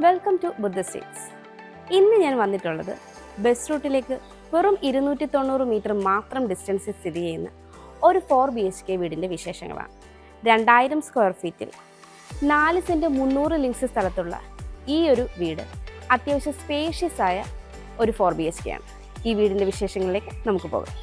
Welcome to Buddha States. ഇന്ന് ഞാൻ വന്നിട്ടുള്ളത് ബസ് റൂട്ടിലേക്ക് വെറും 290 മീറ്റർ മാത്രം ഡിസ്റ്റൻസിൽ സ്ഥിതി ചെയ്യുന്ന ഒരു 4 BHK വീടിൻ്റെ വിശേഷങ്ങളാണ്. 2000 സ്ക്വയർ ഫീറ്റിൽ 4 സെൻറ്റ് 300 ലിങ്സ് സ്ഥലത്തുള്ള ഈ ഒരു വീട് അത്യാവശ്യം സ്പേഷ്യസ് ആയ ഒരു 4 BHK ആണ്. ഈ വീടിൻ്റെ വിശേഷങ്ങളിലേക്ക് നമുക്ക് പോകാം.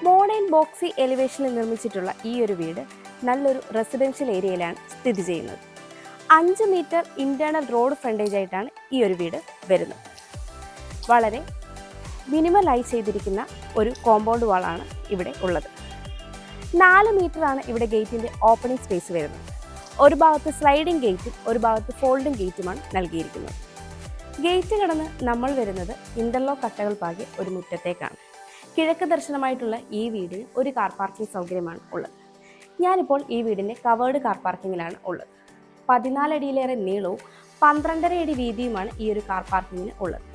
മോഡേൺ ബോക്സി എലിവേഷനിൽ നിർമ്മിച്ചിട്ടുള്ള ഈ ഒരു വീട് നല്ലൊരു റെസിഡൻഷ്യൽ ഏരിയയിലാണ് സ്ഥിതി ചെയ്യുന്നത്. 5 മീറ്റർ ഇൻറ്റേർണൽ റോഡ് ഫ്രണ്ടേജ് ആയിട്ടാണ് ഈ ഒരു വീട് വരുന്നത്. വളരെ മിനിമലായി ചെയ്തിരിക്കുന്ന ഒരു കോമ്പൗണ്ട് വാളാണ് ഇവിടെ ഉള്ളത്. 4 മീറ്ററാണ് ഇവിടെ ഗേറ്റിൻ്റെ ഓപ്പണിംഗ് സ്പേസ് വരുന്നത്. ഒരു ഭാഗത്ത് സ്ലൈഡിംഗ് ഗേറ്റും ഒരു ഭാഗത്ത് ഫോൾഡിംഗ് ഗേറ്റുമാണ് നൽകിയിരിക്കുന്നത്. ഗേറ്റ് കടന്ന് നമ്മൾ വരുന്നത് ഇൻ്റർലോക്ക് കട്ടകൾ പാകിയ ഒരു മുറ്റത്തേക്കാണ്. കിഴക്ക് ദർശനമായിട്ടുള്ള ഈ വീടിന് ഒരു കാർ പാർക്കിംഗ് സൗകര്യമാണ് ഉള്ളത്. ഞാനിപ്പോൾ ഈ വീടിൻ്റെ കവേർഡ് കാർ പാർക്കിങ്ങിലാണ് ഉള്ളത്. 14 അടിയിലേറെ നീളവും 12.5 അടി വീതിയുമാണ് ഈ ഒരു കാർ പാർക്കിങ്ങിന് ഉള്ളത്.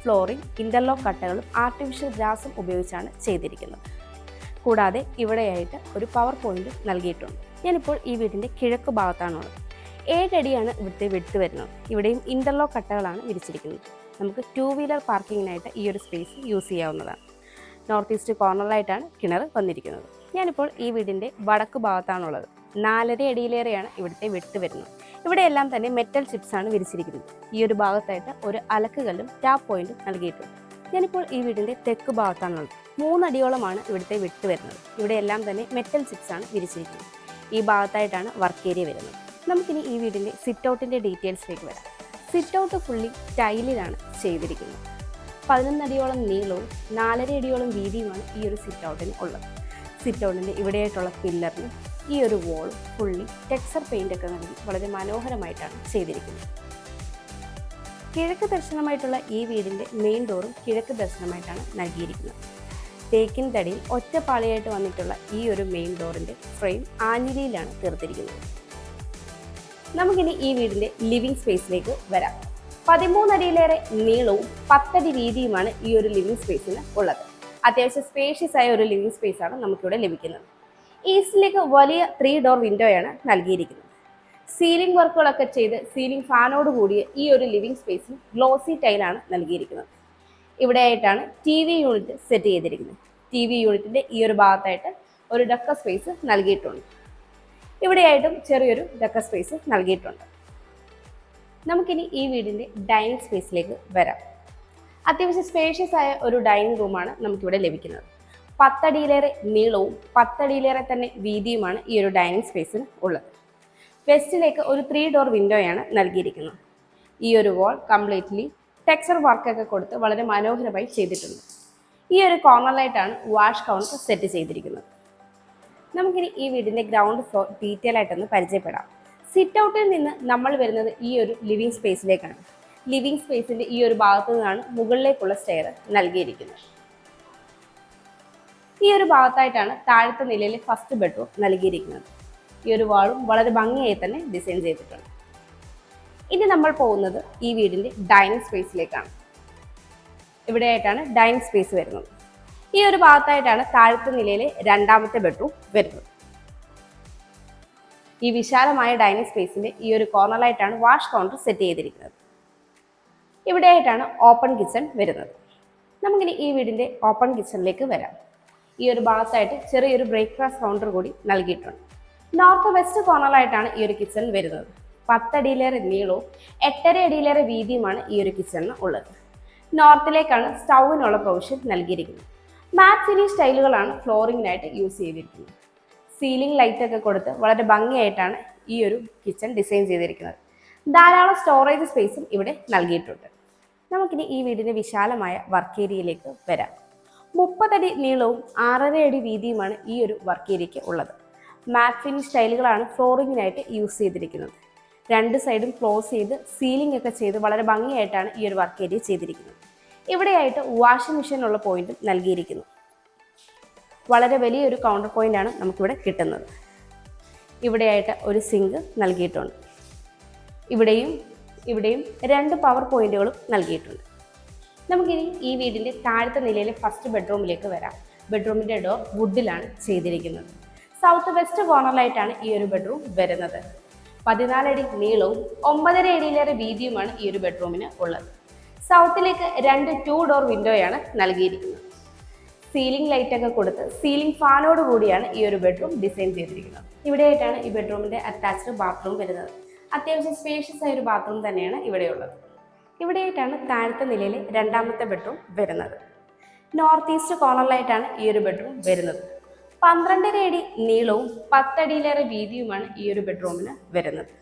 ഫ്ലോറിംഗ്, ഇൻ്റർലോക്ക് കട്ടകളും ആർട്ടിഫിഷ്യൽ ഗ്രാസും ഉപയോഗിച്ചാണ് ചെയ്തിരിക്കുന്നത്. കൂടാതെ ഇവിടെയായിട്ട് ഒരു പവർ പോയിന്റ് നൽകിയിട്ടുണ്ട്. ഞാനിപ്പോൾ ഈ വീടിൻ്റെ കിഴക്ക് ഭാഗത്താണുള്ളത്. 7 അടിയാണ് ഇവിടുത്തെ വിഡ്ത് വരുന്നത്. ഇവിടെയും ഇൻ്റർലോക്ക് കട്ടകളാണ് വിരിച്ചിരിക്കുന്നത്. നമുക്ക് 2 വീലർ പാർക്കിങ്ങിനായിട്ട് ഈ ഒരു സ്പേസ് യൂസ് ചെയ്യാവുന്നതാണ്. നോർത്ത് ഈസ്റ്റ് കോർണറിലായിട്ടാണ് കിണർ വന്നിരിക്കുന്നത്. ഞാനിപ്പോൾ ഈ വീടിൻ്റെ വടക്ക് ഭാഗത്താണുള്ളത്. 4.5 അടിയിലേറെയാണ് ഇവിടുത്തെ വിഡ്ത് വരുന്നത്. ഇവിടെയെല്ലാം തന്നെ മെറ്റൽ ചിപ്സാണ് വിരിച്ചിരിക്കുന്നത്. ഈ ഒരു ഭാഗത്തായിട്ട് ഒരു അലക്കുകല്ലും ടാപ്പ് പോയിന്റും നൽകിയിട്ടുണ്ട്. ഞാനിപ്പോൾ ഈ വീടിൻ്റെ തെക്ക് ഭാഗത്താണുള്ളത്. 3 അടിയോളമാണ് ഇവിടുത്തെ വിഡ്ത് വരുന്നത്. ഇവിടെയെല്ലാം തന്നെ മെറ്റൽ ചിപ്സാണ് വിരിച്ചിരിക്കുന്നത്. ഈ ഭാഗത്തായിട്ടാണ് വർക്ക് ഏരിയ വരുന്നത്. നമുക്കിനി ഈ വീടിൻ്റെ സിറ്റ് ഔട്ടിൻ്റെ ഡീറ്റെയിൽസിലേക്ക് വരാം. സിറ്റ് ഔട്ട് ഫുള്ളി ടൈലിലാണ് ചെയ്തിരിക്കുന്നത്. 11 അടിയോളം നീളവും 4.5 അടിയോളം വീതിയുമാണ് ഈ ഒരു സിറ്റ് ഔട്ടിന് ഉള്ളത്. സിറ്റ് ഔട്ടിൻ്റെ ഇവിടെയായിട്ടുള്ള പില്ലറിന് ഈ ഒരു വോൾ ഫുള്ളി ടെക്സ്ചർ പെയിൻ്റ് ഒക്കെ നൽകി വളരെ മനോഹരമായിട്ടാണ് ചെയ്തിരിക്കുന്നത്. കിഴക്ക് ദർശനമായിട്ടുള്ള ഈ വീടിൻ്റെ മെയിൻ ഡോറും കിഴക്ക് ദർശനമായിട്ടാണ് നൽകിയിരിക്കുന്നത്. തേക്കിൻ തടിയിൽ ഒറ്റപ്പാളിയായിട്ട് വന്നിട്ടുള്ള ഈ ഒരു മെയിൻ ഡോറിൻ്റെ ഫ്രെയിം ആഞ്ഞിലിയിലാണ് തീർത്തിരിക്കുന്നത്. നമുക്കിനി ഈ വീടിൻ്റെ ലിവിംഗ് സ്പേസിലേക്ക് വരാം. 13 അടിയിലേറെ നീളവും 10 അടി വീതിയുമാണ് ഈ ഒരു ലിവിംഗ് സ്പേസിന് ഉള്ളത്. അത്യാവശ്യം സ്പേഷ്യസ് ആയ ഒരു ലിവിംഗ് സ്പേസാണ് നമുക്കിവിടെ ലഭിക്കുന്നത്. ഈസ്റ്റിലേക്ക് വലിയ 3 ഡോർ വിൻഡോയാണ് നൽകിയിരിക്കുന്നത്. സീലിംഗ് വർക്കുകളൊക്കെ ചെയ്ത് സീലിംഗ് ഫാനോട് കൂടിയ ഈ ഒരു ലിവിംഗ് സ്പേസിന് ഗ്ലോസി ടൈലാണ് നൽകിയിരിക്കുന്നത്. ഇവിടെയായിട്ടാണ് TV യൂണിറ്റ് സെറ്റ് ചെയ്തിരിക്കുന്നത്. TV യൂണിറ്റിൻ്റെ ഈ ഒരു ഭാഗത്തായിട്ട് ഒരു ഡക്ക സ്പേസ് നൽകിയിട്ടുണ്ട്. ഇവിടെയായിട്ടും ചെറിയൊരു ഡക്ക സ്പേസ് നൽകിയിട്ടുണ്ട്. നമുക്കിനി ഈ വീടിൻ്റെ ഡൈനിങ് സ്പേസിലേക്ക് വരാം. അത്യാവശ്യം സ്പേഷ്യസ് ആയ ഒരു ഡൈനിങ് റൂമാണ് നമുക്കിവിടെ ലഭിക്കുന്നത്. 10 അടിയിലേറെ നീളവും 10 അടിയിലേറെ തന്നെ വീതിയുമാണ് ഈ ഒരു ഡൈനിങ് സ്പേസിന് ഉള്ളത്. വെസ്റ്റിലേക്ക് ഒരു 3 ഡോർ വിൻഡോയാണ് നൽകിയിരിക്കുന്നത്. ഈ ഒരു വാൾ കംപ്ലീറ്റ്ലി ടെക്സ്ചർ വർക്കൊക്കെ കൊടുത്ത് വളരെ മനോഹരമായി ചെയ്തിട്ടുണ്ട്. ഈ ഒരു കോർണറിലായിട്ടാണ് വാഷ് കൗണ്ടർ സെറ്റ് ചെയ്തിരിക്കുന്നത്. നമുക്കിനി ഈ വീടിൻ്റെ ഗ്രൗണ്ട് ഫ്ലോർ ഡീറ്റെയിൽ ആയിട്ടൊന്ന് പരിചയപ്പെടാം. സിറ്റ് ഔട്ടിൽ നിന്ന് നമ്മൾ വരുന്നത് ഈ ഒരു ലിവിംഗ് സ്പേസിലേക്കാണ്. ലിവിംഗ് സ്പേസിൻ്റെ ഈ ഒരു ഭാഗത്തു നിന്നാണ് മുകളിലേക്കുള്ള സ്റ്റെയർ നൽകിയിരിക്കുന്നത്. ഈ ഒരു ഭാഗത്തായിട്ടാണ് താഴത്തെ നിലയിലെ ഫസ്റ്റ് ബെഡ്റൂം നൽകിയിരിക്കുന്നത്. ഈ ഒരു വാളും വളരെ ഭംഗിയായി തന്നെ ഡിസൈൻ ചെയ്തിട്ടുണ്ട്. ഇനി നമ്മൾ പോകുന്നത് ഈ വീടിൻ്റെ ഡൈനിങ് സ്പേസിലേക്കാണ്. ഇവിടെയായിട്ടാണ് ഡൈനിങ് സ്പേസ് വരുന്നത്. ഈ ഒരു ഭാഗത്തായിട്ടാണ് താഴത്തെ നിലയിലെ 2ാമത്തെ ബെഡ്റൂം വരുന്നത്. ഈ വിശാലമായ ഡൈനിങ് സ്പേസിൻ്റെ ഈ ഒരു കോർണറിലായിട്ടാണ് വാഷ് കൗണ്ടർ സെറ്റ് ചെയ്തിരിക്കുന്നത്. ഇവിടെയായിട്ടാണ് ഓപ്പൺ കിച്ചൺ വരുന്നത്. നമുക്കിനി ഈ വീടിൻ്റെ ഓപ്പൺ കിച്ചണിലേക്ക് വരാം. ഈ ഒരു ഭാഗത്തായിട്ട് ചെറിയൊരു ബ്രേക്ക്ഫാസ്റ്റ് കൗണ്ടർ കൂടി നൽകിയിട്ടുണ്ട്. നോർത്ത് വെസ്റ്റ് കോർണറിലായിട്ടാണ് ഈ ഒരു കിച്ചൺ വരുന്നത്. 10 അടിയിലേറെ നീളവും 8.5 അടിയിലേറെ വീതിയുമാണ് ഈ ഒരു കിച്ചണിന് ഉള്ളത്. നോർത്തിലേക്കാണ് സ്റ്റൗവിനുള്ള പ്രൊവിഷൻ നൽകിയിരിക്കുന്നത്. മാറ്റ് ഫിനിഷ് ടൈലുകളാണ് ഫ്ലോറിങ്ങിനായിട്ട് യൂസ് ചെയ്തിരിക്കുന്നത്. സീലിംഗ് ലൈറ്റൊക്കെ കൊടുത്ത് വളരെ ഭംഗിയായിട്ടാണ് ഈ ഒരു കിച്ചൺ ഡിസൈൻ ചെയ്തിരിക്കുന്നത്. ധാരാളം സ്റ്റോറേജ് സ്പേസും ഇവിടെ നൽകിയിട്ടുണ്ട്. നമുക്കിനി ഈ വീടിൻ്റെ വിശാലമായ വർക്ക് ഏരിയയിലേക്ക് വരാം. 30 അടി നീളവും 6.5 അടി വീതിയുമാണ് ഈ ഒരു വർക്ക് ഏരിയയ്ക്ക് ഉള്ളത്. മാറ്റ് ഫിനിഷ് ടൈലുകളാണ് ഫ്ലോറിങ്ങിനായിട്ട് യൂസ് ചെയ്തിരിക്കുന്നത്. 2 സൈഡും ക്ലോസ് ചെയ്ത് സീലിംഗ് ഒക്കെ ചെയ്ത് വളരെ ഭംഗിയായിട്ടാണ് ഈ ഒരു വർക്ക് ഏരിയ ചെയ്തിരിക്കുന്നത്. ഇവിടെയായിട്ട് വാഷിംഗ് മെഷീനുള്ള പോയിന്റും നൽകിയിരിക്കുന്നു. വളരെ വലിയൊരു കൗണ്ടർ പോയിന്റാണ് നമുക്കിവിടെ കിട്ടുന്നത്. ഇവിടെയായിട്ട് ഒരു സിങ്ക് നൽകിയിട്ടുണ്ട്. ഇവിടെയും 2 പവർ പോയിന്റുകളും നൽകിയിട്ടുണ്ട്. നമുക്കിനി ഈ വീടിൻ്റെ താഴത്തെ നിലയിലെ ഫസ്റ്റ് ബെഡ്റൂമിലേക്ക് വരാം. ബെഡ്റൂമിൻ്റെ ഡോർ വുഡിലാണ് ചെയ്തിരിക്കുന്നത്. സൗത്ത് വെസ്റ്റ് കോർണറിലായിട്ടാണ് ഈ ഒരു ബെഡ്റൂം വരുന്നത്. 14 അടി നീളവും 9.5 അടിയിലേറെ വീതിയുമാണ് ഈ ഒരു ബെഡ്റൂമിന് ഉള്ളത്. സൗത്തിലേക്ക് 2 2 ഡോർ വിൻഡോയാണ് നൽകിയിരിക്കുന്നത്. സീലിംഗ് ലൈറ്റൊക്കെ കൊടുത്ത് സീലിംഗ് ഫാനോട് കൂടിയാണ് ഈ ഒരു ബെഡ്റൂം ഡിസൈൻ ചെയ്തിരിക്കുന്നത്. ഇവിടെയായിട്ടാണ് ഈ ബെഡ്റൂമിൻ്റെ അറ്റാച്ച്ഡ് ബാത്റൂം വരുന്നത്. അത്യാവശ്യം സ്പേഷ്യസ് ആയ ഒരു ബാത്റൂം തന്നെയാണ് ഇവിടെയുള്ളത്. ഇവിടെയായിട്ടാണ് താഴത്തെ നിലയിലെ രണ്ടാമത്തെ ബെഡ്റൂം വരുന്നത്. നോർത്ത് ഈസ്റ്റ് കോർണറിലായിട്ടാണ് ഈ ഒരു ബെഡ്റൂം വരുന്നത്. 12.5 അടി നീളവും 10 അടിയിലേറെ വീതിയുമാണ് ഈ ഒരു ബെഡ്റൂമിന് വരുന്നത്.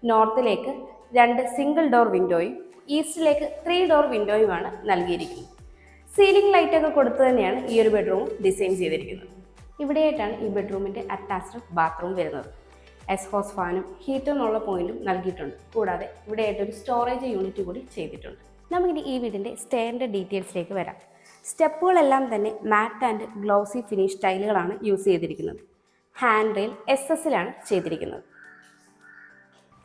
നോർത്തിലേക്ക് 2 സിംഗിൾ ഡോർ വിൻഡോയും ഈസ്റ്റിലേക്ക് 3 ഡോർ വിൻഡോയുമാണ് നൽകിയിരിക്കുന്നത്. സീലിംഗ് ലൈറ്റൊക്കെ കൊടുത്ത് തന്നെയാണ് ഈ ഒരു ബെഡ്റൂം ഡിസൈൻ ചെയ്തിരിക്കുന്നത്. ഇവിടെയായിട്ടാണ് ഈ ബെഡ്റൂമിൻ്റെ അറ്റാച്ച്ഡ് ബാത്റൂം വരുന്നത്. എക്സ്ഹോസ്റ്റ് ഫാനും ഹീറ്ററിനുള്ള പോയിന്റും നൽകിയിട്ടുണ്ട്. കൂടാതെ ഇവിടെയായിട്ടൊരു സ്റ്റോറേജ് യൂണിറ്റ് കൂടി ചെയ്തിട്ടുണ്ട്. നമുക്കിനി ഈ വീടിൻ്റെ സ്റ്റെയറിൻ്റെ ഡീറ്റെയിൽസിലേക്ക് വരാം. സ്റ്റെപ്പുകളെല്ലാം തന്നെ മാറ്റ് ആൻഡ് ഗ്ലോസി ഫിനിഷ് ടൈലുകളാണ് യൂസ് ചെയ്തിരിക്കുന്നത്. ഹാൻഡ് റെയിൽ SS-ലാണ് ചെയ്തിരിക്കുന്നത്.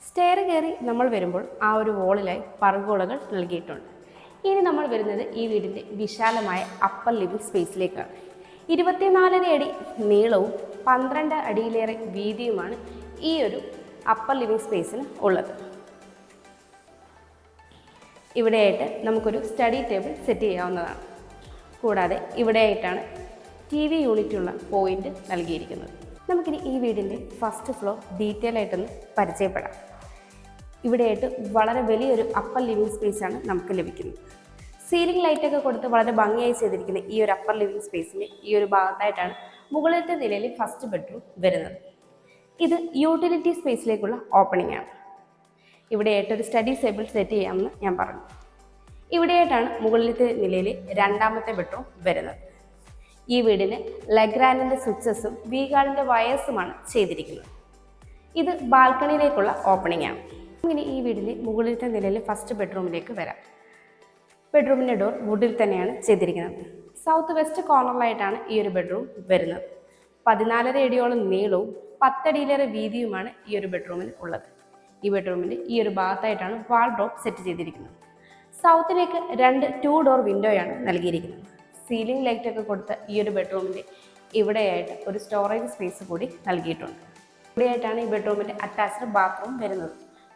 സ്റ്റെയർ കയറി നമ്മൾ വരുമ്പോൾ ആ ഒരു വോളിലായി പർഗോളകൾ നൽകിയിട്ടുണ്ട്. ഇനി നമ്മൾ വരുന്നത് ഈ വീടിൻ്റെ വിശാലമായ അപ്പർ ലിവിംഗ് സ്പേസിലേക്കാണ്. 24 അടി നീളവും 12 അടിയിലേറെ വീതിയുമാണ് ഈ ഒരു അപ്പർ ലിവിംഗ് സ്പേസിന് ഉള്ളത്. ഇവിടെയായിട്ട് നമുക്കൊരു സ്റ്റഡി ടേബിൾ സെറ്റ് ചെയ്യാവുന്നതാണ്. കൂടാതെ ഇവിടെയായിട്ടാണ് TV യൂണിറ്റുള്ള പോയിന്റ് നൽകിയിരിക്കുന്നത്. നമുക്കിനി ഈ വീടിൻ്റെ ഫസ്റ്റ് ഫ്ലോർ ഡീറ്റെയിൽ ആയിട്ടൊന്ന് പരിചയപ്പെടാം. ഇവിടെയായിട്ട് വളരെ വലിയൊരു അപ്പർ ലിവിംഗ് സ്പേസാണ് നമുക്ക് ലഭിക്കുന്നത്. സീലിംഗ് ലൈറ്റൊക്കെ കൊടുത്ത് വളരെ ഭംഗിയായി ചെയ്തിരിക്കുന്ന ഈ ഒരു അപ്പർ ലിവിംഗ് സ്പേസിൻ്റെ ഈ ഒരു ഭാഗത്തായിട്ടാണ് മുകളിലത്തെ നിലയിൽ ഫസ്റ്റ് ബെഡ്റൂം വരുന്നത്. ഇത് യൂട്ടിലിറ്റി സ്പേസിലേക്കുള്ള ഓപ്പണിംഗ് ആണ്. ഇവിടെയായിട്ടൊരു സ്റ്റഡി ടേബിൾ സെറ്റ് ചെയ്യാമെന്ന് ഞാൻ പറഞ്ഞു. ഇവിടെയായിട്ടാണ് മുകളിലത്തെ നിലയിൽ രണ്ടാമത്തെ ബെഡ്റൂം വരുന്നത്. ഈ വീടിന് ലഗ്രാൻഡിൻ്റെ സ്വിച്ചസും V-ഗാർഡിൻ്റെ വയേഴ്സുമാണ് ചെയ്തിരിക്കുന്നത്. ഇത് ബാൽക്കണിയിലേക്കുള്ള ഓപ്പണിംഗ് ആണ്. ഇങ്ങനെ ഈ വീടിൻ്റെ മുകളിലത്തെ നിലയിൽ ഫസ്റ്റ് ബെഡ്റൂമിലേക്ക് വരാം. ബെഡ്റൂമിൻ്റെ ഡോർ വുഡിൽ തന്നെയാണ് ചെയ്തിരിക്കുന്നത്. സൗത്ത് വെസ്റ്റ് കോർണറിലായിട്ടാണ് ഈ ഒരു ബെഡ്റൂം വരുന്നത്. 14.5 അടിയോളം നീളവും 10 അടിയിലേറെ വീതിയുമാണ് ഈ ഒരു ബെഡ്റൂമിന് ഉള്ളത്. ഈ ബെഡ്റൂമിൻ്റെ ഈ ഒരു ഭാഗത്തായിട്ടാണ് വാൾഡ്രോബ് സെറ്റ് ചെയ്തിരിക്കുന്നത്. സൗത്തിലേക്ക് 2 2 ഡോർ വിൻഡോയാണ് നൽകിയിരിക്കുന്നത്. സീലിംഗ് ലൈറ്റൊക്കെ കൊടുത്ത ഈ ഒരു ബെഡ്റൂമിൻ്റെ ഇവിടെയായിട്ട് ഒരു സ്റ്റോറേജ് സ്പേസ് കൂടി നൽകിയിട്ടുണ്ട്. ഇവിടെയായിട്ടാണ് ഈ ബെഡ്റൂമിൻ്റെ അറ്റാച്ച്ഡ് ബാത്റൂം വരുന്നത്.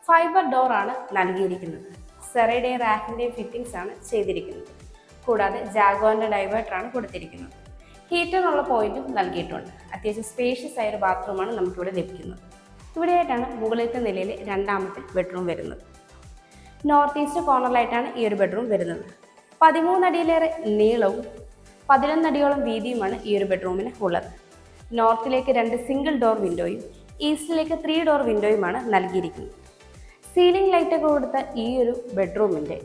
ഫൈബർ ഡോറാണ് നൽകിയിരിക്കുന്നത്. സെറയുടെ റാക്കിൻ്റെ ഫിറ്റിംഗ്സ് ആണ് ചെയ്തിരിക്കുന്നത്. കൂടാതെ ജാഗ്വാറിൻ്റെ ഡൈവേർട്ടറാണ് കൊടുത്തിരിക്കുന്നത്. ഹീറ്ററിനുള്ള പോയിന്റും നൽകിയിട്ടുണ്ട്. അത്യാവശ്യം സ്പേഷ്യസ് ആയ ഒരു ബാത്റൂമാണ് നമുക്കിവിടെ ലഭിക്കുന്നത്. ഇവിടെയായിട്ടാണ് മുകളിലത്തെ നിലയിൽ രണ്ടാമത്തെ ബെഡ്റൂം വരുന്നത്. നോർത്ത് ഈസ്റ്റ് കോർണറിലായിട്ടാണ് ഈ ഒരു ബെഡ്റൂം വരുന്നത്. 13 അടിയിലേറെ നീളവും 11 അടിയോളം വീതിയുമാണ് ഈ ഒരു ബെഡ്റൂമിന് ഉള്ളത്. നോർത്തിലേക്ക് 2 സിംഗിൾ ഡോർ വിൻഡോയും ഈസ്റ്റിലേക്ക് 3 ഡോർ വിൻഡോയുമാണ് നൽകിയിരിക്കുന്നത്. സീലിംഗ് ലൈറ്റൊക്കെ കൊടുത്ത ഈ ഒരു ബെഡ്റൂമിൻ്റെ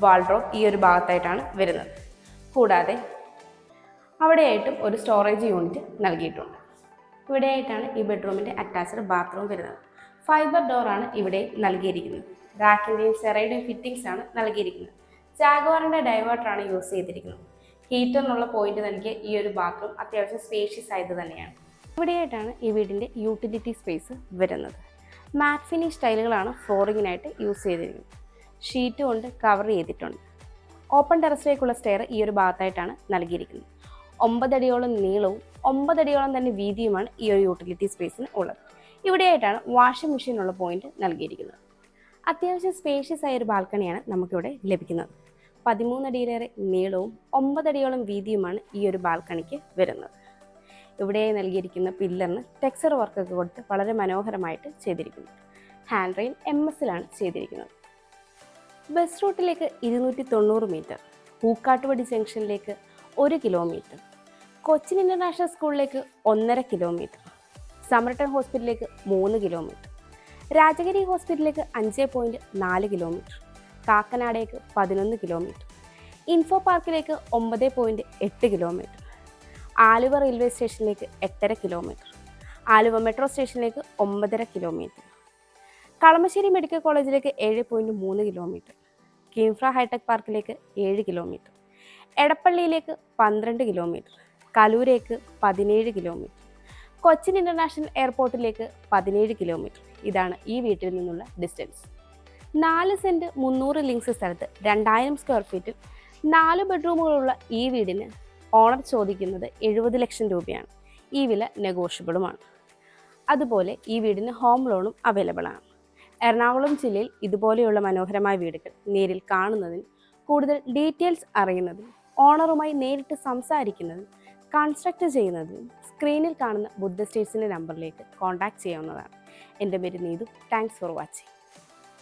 വാൾഡ്രോബ് ഈ ഒരു ഭാഗത്തായിട്ടാണ് വരുന്നത്. കൂടാതെ അവിടെയായിട്ടും ഒരു സ്റ്റോറേജ് യൂണിറ്റ് നൽകിയിട്ടുണ്ട്. ഇവിടെയായിട്ടാണ് ഈ ബെഡ്റൂമിൻ്റെ അറ്റാച്ച്ഡ് ബാത്റൂം വരുന്നത്. ഫൈബർ ഡോറാണ് ഇവിടെ നൽകിയിരിക്കുന്നത്. റാക്കിൻ്റെയും സെറയുടെയും ഫിറ്റിംഗ്സ് ആണ് നൽകിയിരിക്കുന്നത്. ജാഗ്വാറിൻ്റെ ഡൈവേർട്ടറാണ് യൂസ് ചെയ്തിരിക്കുന്നത്. ഹീറ്ററിനുള്ള പോയിന്റ് നൽകിയ ഈ ഒരു ബാത്റൂം അത്യാവശ്യം സ്പേഷ്യസ് ആയത് തന്നെയാണ്. ഇവിടെയായിട്ടാണ് ഈ വീടിൻ്റെ യൂട്ടിലിറ്റി സ്പേസ് വരുന്നത്. മാറ്റ് ഫിനിഷ് ടൈലുകളാണ് ഫ്ലോറിങ്ങിനായിട്ട് യൂസ് ചെയ്തിരിക്കുന്നത്. ഷീറ്റ് കൊണ്ട് കവർ ചെയ്തിട്ടുണ്ട്. ഓപ്പൺ ടെറസിലേക്കുള്ള സ്റ്റെയർ ഈ ഒരു ഭാഗത്തായിട്ടാണ് നൽകിയിരിക്കുന്നത്. 9 അടിയോളം നീളവും 9 അടിയോളം തന്നെ വീതിയുമാണ് ഈ ഒരു യൂട്ടിലിറ്റി സ്പേസിന് ഉള്ളത്. ഇവിടെയായിട്ടാണ് വാഷിംഗ് മെഷീനുള്ള പോയിന്റ് നൽകിയിരിക്കുന്നത്. അത്യാവശ്യം സ്പേഷ്യസ് ആയ ഒരു ബാൽക്കണിയാണ് നമുക്കിവിടെ ലഭിക്കുന്നത്. 13 അടിയിലേറെ നീളവും 9 അടിയോളം വീതിയുമാണ് ഈ ഒരു ബാൽക്കണിക്ക് വരുന്നത്. ഇവിടെ നൽകിയിരിക്കുന്ന പില്ലറിന് ടെക്സ്ചർ വർക്കൊക്കെ കൊടുത്ത് വളരെ മനോഹരമായിട്ട് ചെയ്തിരിക്കുന്നു. ഹാൻഡ് റെയിൽ MS-ലാണ് ചെയ്തിരിക്കുന്നത്. ബസ് റൂട്ടിലേക്ക് 290 മീറ്റർ, പൂക്കാട്ടുപടി ജംഗ്ഷനിലേക്ക് 1 കിലോമീറ്റർ, കൊച്ചിൻ ഇൻ്റർനാഷണൽ സ്കൂളിലേക്ക് 1.5 കിലോമീറ്റർ, സമർട്ടൺ ഹോസ്പിറ്റലിലേക്ക് 3 കിലോമീറ്റർ, രാജഗിരി ഹോസ്പിറ്റലിലേക്ക് 5.4 കിലോമീറ്റർ, കാക്കനാടേക്ക് 11 കിലോമീറ്റർ, ഇൻഫോ പാർക്കിലേക്ക് 9.8 കിലോമീറ്റർ, ആലുവ റെയിൽവേ സ്റ്റേഷനിലേക്ക് 8.5 കിലോമീറ്റർ, ആലുവ മെട്രോ സ്റ്റേഷനിലേക്ക് 9.5 കിലോമീറ്റർ, കളമശ്ശേരി മെഡിക്കൽ കോളേജിലേക്ക് 7.3 കിലോമീറ്റർ, കിൻഫ്ര ഹൈടെക് പാർക്കിലേക്ക് 7 കിലോമീറ്റർ, എടപ്പള്ളിയിലേക്ക് 12 കിലോമീറ്റർ, കലൂരേക്ക് 17 കിലോമീറ്റർ, കൊച്ചിൻ ഇൻ്റർനാഷണൽ എയർപോർട്ടിലേക്ക് 17 കിലോമീറ്റർ. ഇതാണ് ഈ വീട്ടിൽ നിന്നുള്ള ഡിസ്റ്റൻസ്. 4 സെൻറ്റ് 300 ലിങ്സ് സ്ഥലത്ത് 2000 സ്ക്വയർ ഫീറ്റിൽ 4 ബെഡ്റൂമുകളുള്ള ഈ വീടിന് ഓണർ ചോദിക്കുന്നത് 70 ലക്ഷം രൂപയാണ്. ഈ വില നെഗോഷ്യബിളുമാണ്. അതുപോലെ ഈ വീടിന് ഹോം ലോണും അവൈലബിൾ ആണ്. എറണാകുളം ജില്ലയിൽ ഇതുപോലെയുള്ള മനോഹരമായ വീടുകൾ നേരിൽ കാണുന്നതിന്, കൂടുതൽ ഡീറ്റെയിൽസ് അറിയുന്നതിന്, ഓണറുമായി നേരിട്ട് സംസാരിക്കുന്നതിന്, കൺസ്ട്രക്ട് ചെയ്യുന്നതിനും സ്ക്രീനിൽ കാണുന്ന ബുദ്ധ സ്റ്റേറ്റ്സിൻ്റെ നമ്പറിലേക്ക് കോൺടാക്ട് ചെയ്യാവുന്നതാണ്. എൻ്റെ പേര് നീതു. Thanks for watching.